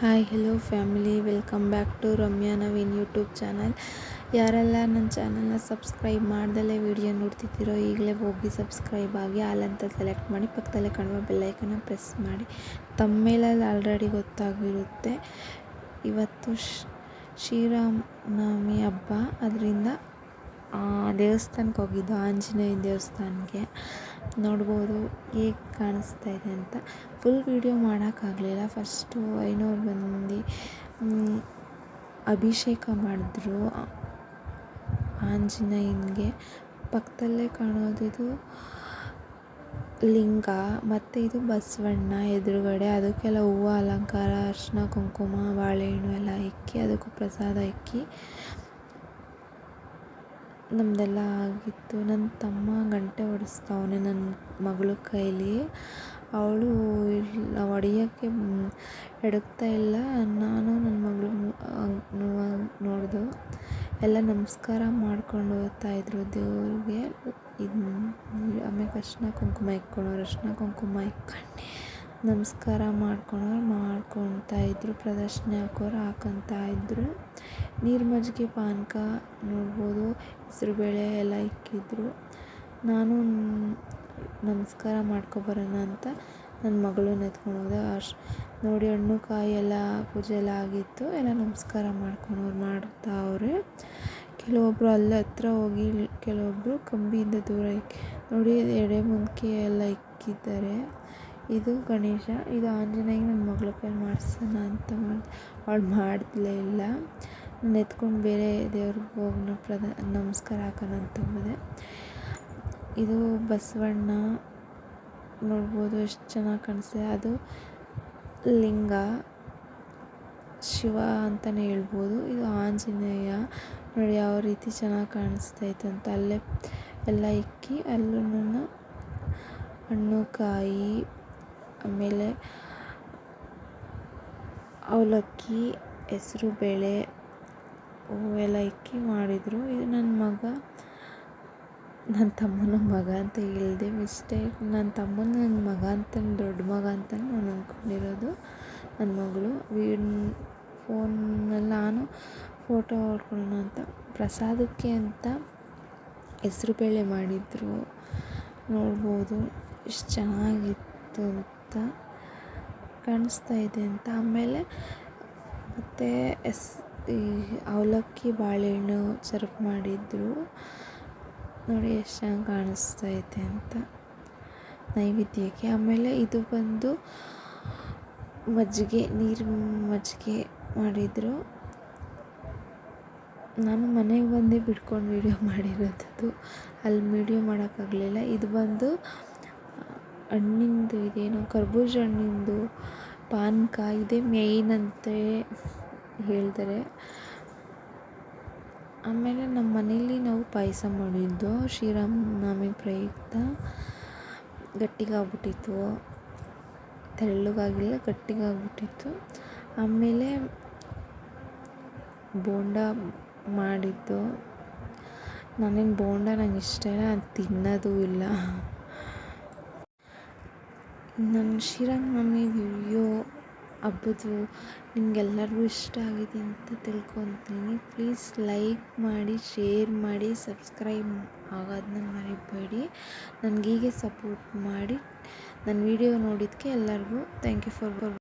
Hi hello family, welcome back to Ramya Naveen YouTube channel. ಯಾರೆಲ್ಲ ನನ್ನ ಚಾನಲ್ನ ಸಬ್ಸ್ಕ್ರೈಬ್ ಮಾಡ್ದಲೇ ವಿಡಿಯೋ ನೋಡ್ತಿದ್ದೀರೋ ಈಗಲೇ ಹೋಗಿ ಸಬ್ಸ್ಕ್ರೈಬ್ ಆಗಿ ಆಲ್ ಅಂತ ಸೆಲೆಕ್ಟ್ ಮಾಡಿ ಪಕ್ಕದಲ್ಲೇ ಕಾಣುವ ಬೆಲ್ಲೈಕನ್ನ ಪ್ರೆಸ್ ಮಾಡಿ. ತಮ್ಮೇಲಲ್ಲಿ ಆಲ್ರೆಡಿ ಗೊತ್ತಾಗಿರುತ್ತೆ, ಇವತ್ತು ಶ್ರೀರಾಮನವಮಿ ಹಬ್ಬ. ಅದರಿಂದ ದೇವಸ್ಥಾನಕ್ಕೆ ಹೋಗಿದ್ದು, ಆಂಜನೇಯ ದೇವಸ್ಥಾನಕ್ಕೆ. ನೋಡ್ಬೋದು ಹೇಗೆ ಕಾಣಿಸ್ತಾ ಇದೆ ಅಂತ. ಫುಲ್ ವೀಡಿಯೋ ಮಾಡೋಕ್ಕಾಗಲಿಲ್ಲ. ಫಸ್ಟು ಐನೂರು ಮಂದಿ ಅಭಿಷೇಕ ಮಾಡಿದ್ರು ಆಂಜನೇಯನಿಗೆ. ಪಕ್ಕದಲ್ಲೇ ಕಾಣೋದಿದು ಲಿಂಗ, ಮತ್ತು ಇದು ಬಸವಣ್ಣ ಎದುರುಗಡೆ. ಅದಕ್ಕೆಲ್ಲ ಹೂವು ಅಲಂಕಾರ, ಅರಿಶಿನ ಕುಂಕುಮ ಬಾಳೆಹಣ್ಣು ಎಲ್ಲ ಇಕ್ಕಿ ಅದಕ್ಕೂ ಪ್ರಸಾದ ಇಕ್ಕಿ ನಮ್ಮದೆಲ್ಲ ಆಗಿತ್ತು. ನನ್ನ ತಮ್ಮ ಗಂಟೆ ಹೊಡೆಸ್ತಾವನೆ ನನ್ನ ಮಗಳ ಕೈಲಿ. ಅವಳು ಹೊಡೆಯೋಕ್ಕೆ ಎಡಗ್ತಾ ಇಲ್ಲ. ನಾನು ನನ್ನ ಮಗಳು ನೋಡ್ದು ಎಲ್ಲ ನಮಸ್ಕಾರ ಮಾಡ್ಕೊಂಡು ಹೋಗ್ತಾಯಿದ್ರು ದೇವ್ರಿಗೆ. ಆಮೇಲೆ ಅರಿಶಿನ ಕುಂಕುಮ ಇಕ್ಕೊಂಡು ನಮಸ್ಕಾರ ಮಾಡ್ಕೊತಾಯಿದ್ರು. ಪ್ರದಕ್ಷಿಣೆ ಹಾಕೋರು ಹಾಕೊತಾಯಿದ್ರು. ನೀರು ಮಜ್ಜಿಗೆ ಪಾನಕ ನೋಡ್ಬೋದು, ಹೆಸರುಬೇಳೆ ಎಲ್ಲ ಇಕ್ಕಿದ್ರು. ನಾನು ನಮಸ್ಕಾರ ಮಾಡ್ಕೊಬರೋಣ ಅಂತ ನನ್ನ ಮಗಳನ್ನ ಎತ್ಕೊಂಡು ಹೋದೆ. ನೋಡಿ, ಹಣ್ಣು ಕಾಯಿ ಎಲ್ಲ ಪೂಜೆ ಎಲ್ಲ ಆಗಿತ್ತು. ಎಲ್ಲ ನಮಸ್ಕಾರ ಮಾಡ್ತಾವ್ರೆ. ಕೆಲವೊಬ್ಬರು ಅಲ್ಲೇ ಹತ್ರ ಹೋಗಿ, ಕೆಲವೊಬ್ಬರು ಕಂಬಿಯಿಂದ ದೂರ ನೋಡಿ ಎಡೆ ಮುಂದಕ್ಕೆ ಎಲ್ಲ ಇಕ್ಕಿದ್ದಾರೆ. ಇದು ಗಣೇಶ, ಇದು ಆಂಜನೇಯ. ನನ್ನ ಮಗಳ ಕೈಲಿ ಮಾಡಿಸೋಣ ಅಂತ ಅವಳು ಮಾಡಲೇ ಇಲ್ಲ. ನಾನು ಎತ್ಕೊಂಡು ಬೇರೆ ದೇವ್ರಿಗೆ ಹೋಗಿ ನಮಸ್ಕಾರ ಹಾಕೋಣ ಅಂತ ಹೋದೆ. ಇದು ಬಸವಣ್ಣ ನೋಡ್ಬೋದು ಎಷ್ಟು ಚೆನ್ನಾಗಿ ಕಾಣಿಸ್ತಿದೆ. ಅದು ಲಿಂಗ, ಶಿವ ಅಂತಲೇ ಹೇಳ್ಬೋದು. ಇದು ಆಂಜನೇಯ. ನೋಡಿ ಯಾವ ರೀತಿ ಚೆನ್ನಾಗಿ ಕಾಣಿಸ್ತೈತೆ ಅಂತ. ಅಲ್ಲೇ ಎಲ್ಲ ಇಕ್ಕಿ ಅಲ್ಲೂ ಹಣ್ಣು ಕಾಯಿ, ಆಮೇಲೆ ಅವಲಕ್ಕಿ, ಹೆಸರು ಬೇಳೆ, ಹೂವೆಲ್ಲ ಇಕ್ಕಿ ಮಾಡಿದರು. ಇದು ನನ್ನ ತಮ್ಮನ ಮಗ ಅಂತ ಹೇಳಿದೆ, ಮಿಸ್ಟೇಕ್. ನನ್ನ ತಮ್ಮನ ನನ್ನ ಮಗ ಅಂತ, ದೊಡ್ಡ ಮಗ ಅಂತ ನಾನು ಅಂದ್ಕೊಂಡಿರೋದು. ನನ್ನ ಮಗಳು ಫೋನಲ್ಲಿ ನಾನು ಫೋಟೋ ಹೊಡ್ಕೊಳ್ಳೋಣ ಅಂತ ಪ್ರಸಾದಕ್ಕೆ ಅಂತ ಹೆಸರುಬೇಳೆ ಮಾಡಿದರು. ನೋಡ್ಬೋದು ಎಷ್ಟು ಚೆನ್ನಾಗಿತ್ತು ಅಂತ ಕಾಣಿಸ್ತಾ ಇದೆ ಅಂತ. ಆಮೇಲೆ ಮತ್ತು ಈ ಅವಲಕ್ಕಿ ಬಾಳೆಹಣ್ಣು ಸರ್ವ್ ಮಾಡಿದ್ರು. ನೋಡಿ ಎಷ್ಟು ಚೆನ್ನಾಗಿ ಕಾಣಿಸ್ತೈತೆ ಅಂತ ನೈವೇದ್ಯಕ್ಕೆ. ಆಮೇಲೆ ಇದು ಬಂದು ನೀರು ಮಜ್ಜಿಗೆ ಮಾಡಿದರು. ನಾನು ಮನೆಗೆ ಬಂದು ಬಿಡ್ಕೊಂಡು ವೀಡಿಯೋ ಮಾಡಿರೋದು, ಅಲ್ಲಿ ವೀಡಿಯೋ ಮಾಡೋಕ್ಕಾಗಲಿಲ್ಲ. ಇದು ಬಂದು ಹಣ್ಣಿಂದು, ಇದೇನೋ ಕರ್ಬೂಜ ಹಣ್ಣಿಂದು ಪಾನಕ, ಇದೇ ಮೇಯ್ನ್ ಅಂತ ಹೇಳ್ತಾರೆ. ಆಮೇಲೆ ನಮ್ಮ ಮನೇಲಿ ನಾವು ಪಾಯಸ ಮಾಡಿದ್ದು ಶ್ರೀರಾಮನವಮಿ ಪ್ರಯುಕ್ತ. ಗಟ್ಟಿಗಾಗ್ಬಿಟ್ಟಿತ್ತು, ತೆಳ್ಳಗಾಗಿಲ್ಲ, ಗಟ್ಟಿಗಾಗ್ಬಿಟ್ಟಿತ್ತು. ಆಮೇಲೆ ಬೋಂಡ ಮಾಡಿದ್ದು. ನಾನೇನು ಬೋಂಡ ನಂಗೆ ಇಷ್ಟ ಇಲ್ಲ, ನಾನು ತಿನ್ನೋದು ಇಲ್ಲ. ನನ್ನ ಶ್ರೀರಾಮನವಮಿ ವಿಡಿಯೋ ಹಬ್ಬದ್ದು ನಿಮಗೆಲ್ಲರಿಗೂ ಇಷ್ಟ ಆಗಿದೆ ಅಂತ ತಿಳ್ಕೊತೀನಿ. ಪ್ಲೀಸ್ ಲೈಕ್ ಮಾಡಿ, ಶೇರ್ ಮಾಡಿ, ಸಬ್ಸ್ಕ್ರೈಬ್ ಆಗೋದನ್ನ ಮರಿಬೇಡಿ. ನನಗೀಗೆ ಸಪೋರ್ಟ್ ಮಾಡಿ. ನನ್ನ ವಿಡಿಯೋ ನೋಡಿದ್ದಕ್ಕೆ ಎಲ್ಲರಿಗೂ ಥ್ಯಾಂಕ್ ಯು ಫಾರ್